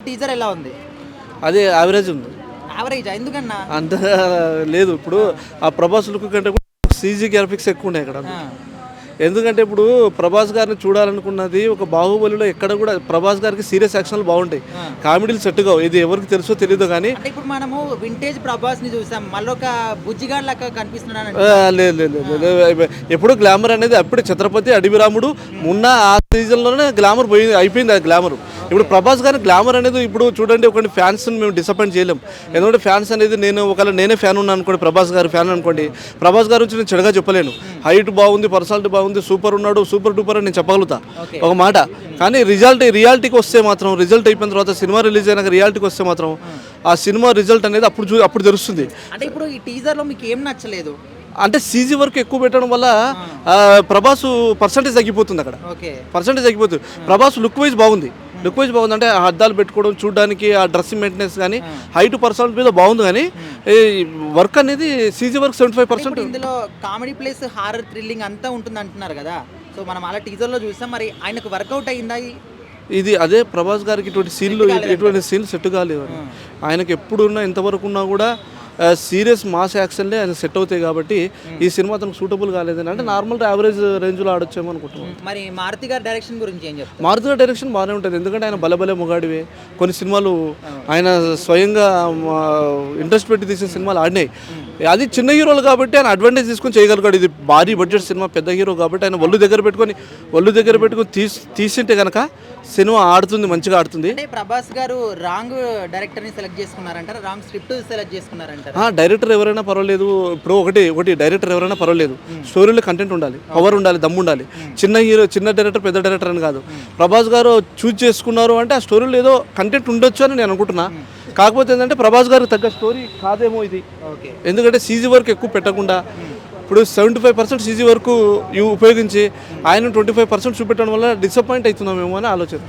Teaser ఎలా ఉంది? అది యావరేజ్ ఉంది. యావరేజా? ఎందుకన్నా? అంత లేదు. ఇప్పుడు ఆ ప్రభాస్ లుక్ కంటే కూడా సీజీ గ్రాఫిక్స్ ఎక్కువ ఉన్నాయి అక్కడ. ఎందుకంటే ఇప్పుడు ప్రభాస్ గారిని చూడాలనుకున్నది ఒక బాహుబలిలో ఎక్కడ కూడా ప్రభాస్ గారికి సీరియస్ యాక్షన్లు బాగుంటాయి, కామెడీలు సెట్ కావు. ఇది ఎవరికి తెలుసో తెలియదు కానీ ఇప్పుడు మనము వింటేజ్ ప్రభాస్ ని చూసాం, మళ్ళీ ఒక బుజ్జిగాడ్ లాగా కనిపిస్తున్నాడు. లేదు లేదు లేదు, ఎప్పుడు గ్లామర్ అనేది అప్పుడు ఛత్రపతి అడవిరాముడు ఉన్న ఆ సీజన్లోనే గ్లామర్ అయిపోయింది. ఆ గ్లామర్ ఇప్పుడు ప్రభాస్ గారి గ్లామర్ అనేది ఇప్పుడు చూడండి, ఒకటి ఫ్యాన్స్ మేము డిసప్పాయింట్ చేయలేం. ఎందుకంటే ఫ్యాన్స్ అనేది నేనే ఫ్యాన్ ఉన్నాను అనుకోండి, ప్రభాస్ గారు ఫ్యాన్ అనుకోండి, ప్రభాస్ గారి గురించి నేను చెడుగా చెప్పలేను. హైట్ బాగుంది, పర్సనాలిటీ బాగుంది, సూపర్ ఉన్నాడు, సూపర్ డూపర్ అని నేను చెప్పగలుగుతా ఒక మాట. కానీ రియాలిటీకి వస్తే మాత్రం, రిజల్ట్ అయిపోయిన తర్వాత సినిమా రిలీజ్ అయినాక రియాలిటీకి వస్తే మాత్రం ఆ సినిమా రిజల్ట్ అనేది అప్పుడు తెలుస్తుంది. అంటే ఇప్పుడు ఈ టీజర్లో మీకు ఏం నచ్చలేదు? అంటే సీజీ వర్క్ ఎక్కువ పెట్టడం వల్ల ప్రభాస్ పర్సంటేజ్ తగ్గిపోతుంది. అక్కడ పర్సంటేజ్ తగ్గిపోతుంది. ప్రభాస్ లుక్ వైజ్ బాగుంది అంటే అద్దాలు పెట్టుకోవడం చూడడానికి, ఆ డ్రెస్సింగ్ మెయింటెనెన్స్ కానీ, హైట్ పర్సనాలిటీ మీద బాగుంది. కానీ వర్క్ అనేది సీజీ వర్క్ 75%. ఇందులో కామెడీ ప్లేస్ హారర్ థ్రిల్లింగ్ అంతా ఉంటుంది అంటున్నారు కదా, సో మనం అలా టీజర్లో చూసాం. మరి ఆయనకు వర్కౌట్ అయిందా? ఇది అదే ప్రభాస్ గారికి ఇటువంటి సీన్లు సెట్ కాలేవు. ఆయనకు ఎప్పుడున్నా ఎంతవరకు ఉన్నా కూడా సీరియస్ మాస్ యాక్షన్లే ఆయన సెట్ అవుతాయి. కాబట్టి ఈ సినిమా అతనికి సూటబుల్ కాలేదని అంటే నార్మల్ యావరేజ్ రేంజ్లో ఆడొచ్చేమో అనుకుంటున్నాను. మరి మారుతి గారి డైరెక్షన్ గురించి ఏం చెప్తారు? మారుతి గారి డైరెక్షన్ బాగానే ఉంటుంది. ఎందుకంటే ఆయన బలబలే ముగాడివే కొన్ని సినిమాలు ఆయన స్వయంగా ఇంట్రెస్ట్ పెట్టి తీసిన సినిమాలు ఆడినాయి. అది చిన్న హీరోలు కాబట్టి ఆయన అడ్వాంటేజ్ తీసుకొని చేయగలిగాడు. ఇది భారీ బడ్జెట్ సినిమా, పెద్ద హీరో కాబట్టి ఆయన ఒళ్ళు దగ్గర పెట్టుకొని తీసింటే కనుక సినిమా ఆడుతుంది, మంచిగా ఆడుతుంది. అంటే ప్రభాస్ గారు రాంగ్ డైరెక్టర్ని సెలెక్ట్ చేసుకున్నారంటారా, రాంగ్ స్క్రిప్ట్ సెలెక్ట్ చేసుకున్నారంటారా? డైరెక్టర్ ఎవరైనా పర్వాలేదు. ఇప్పుడు ఒకటి డైరెక్టర్ ఎవరైనా పర్వాలేదు, స్టోరీలో కంటెంట్ ఉండాలి, పవర్ ఉండాలి, దమ్ము ఉండాలి. చిన్న డైరెక్టర్ పెద్ద డైరెక్టర్ అని కాదు. ప్రభాస్ గారు చూజ్ చేసుకున్నారు అంటే ఆ స్టోరీలో ఏదో కంటెంట్ ఉండొచ్చు అని నేను అనుకుంటున్నా. కాకపోతే ఏంటంటే ప్రభాస్ గారికి తగ్గ స్టోరీ కాదేమో ఇది. ఎందుకంటే సీజీ వర్క్ ఎక్కువ పెట్టకుండా ఇప్పుడు 75% సీజీ వరకు ఉపయోగించి ఆయన 25% చూపెట్టడం వల్ల డిసప్పాయింట్ అవుతున్నామేమో అని ఆలోచన.